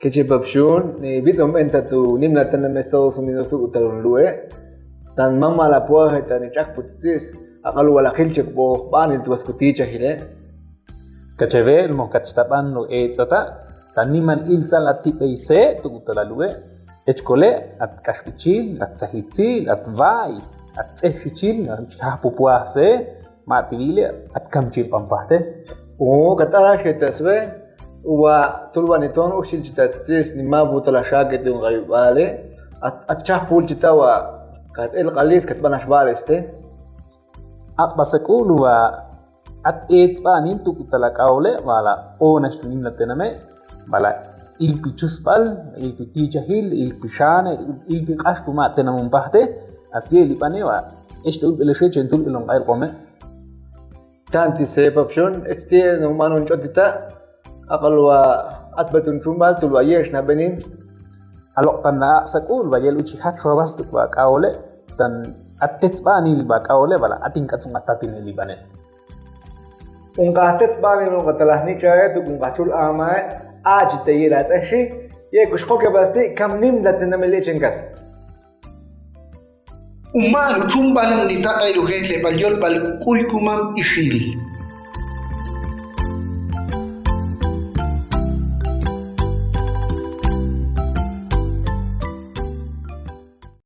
que papshun ni bitom enta tu nimna tan en Estados Unidos tu utalun lue tan mama la puaje tan chak putis aqalu wala khilchek bo ban tu askuticha hile Kacheve mo kachtaban lo etzata taniman ilzal ati eise tu utalalue echkole at kashpichil at sahitzil at vai at tsefichil at pupuase mativile at kamchil pampate o katara shetasve uwa tulwaniton ushilchitatis ni mabuta la shagete un gayubale at chapul chitawa kat el qalis kat banash baleste at basakuluwa at etzpanin tu utalakaule wala onas tunimla tename bala ilpichuspal ilpitichahil ilpishane ilpiqashtu ma tenamun bahte asieli panewa esto ulbeleshe chentul ilon qail qome tanti sepapshun este no manon chotita aqalwa atbatun chumbal tulwa yesh na benin alok tanna sakul bayel uchi hat rabastu ba kaole tan atetsbani ba kaole bala ating katsung atatin libane unqatet bani no qatalahni chaye tu unqachul ama aj tayira tsashi ye kushko ke basti kam nim latenamele chenkat Umaru chumbalan nita ay luhet le balyol bal kuy kumam isil.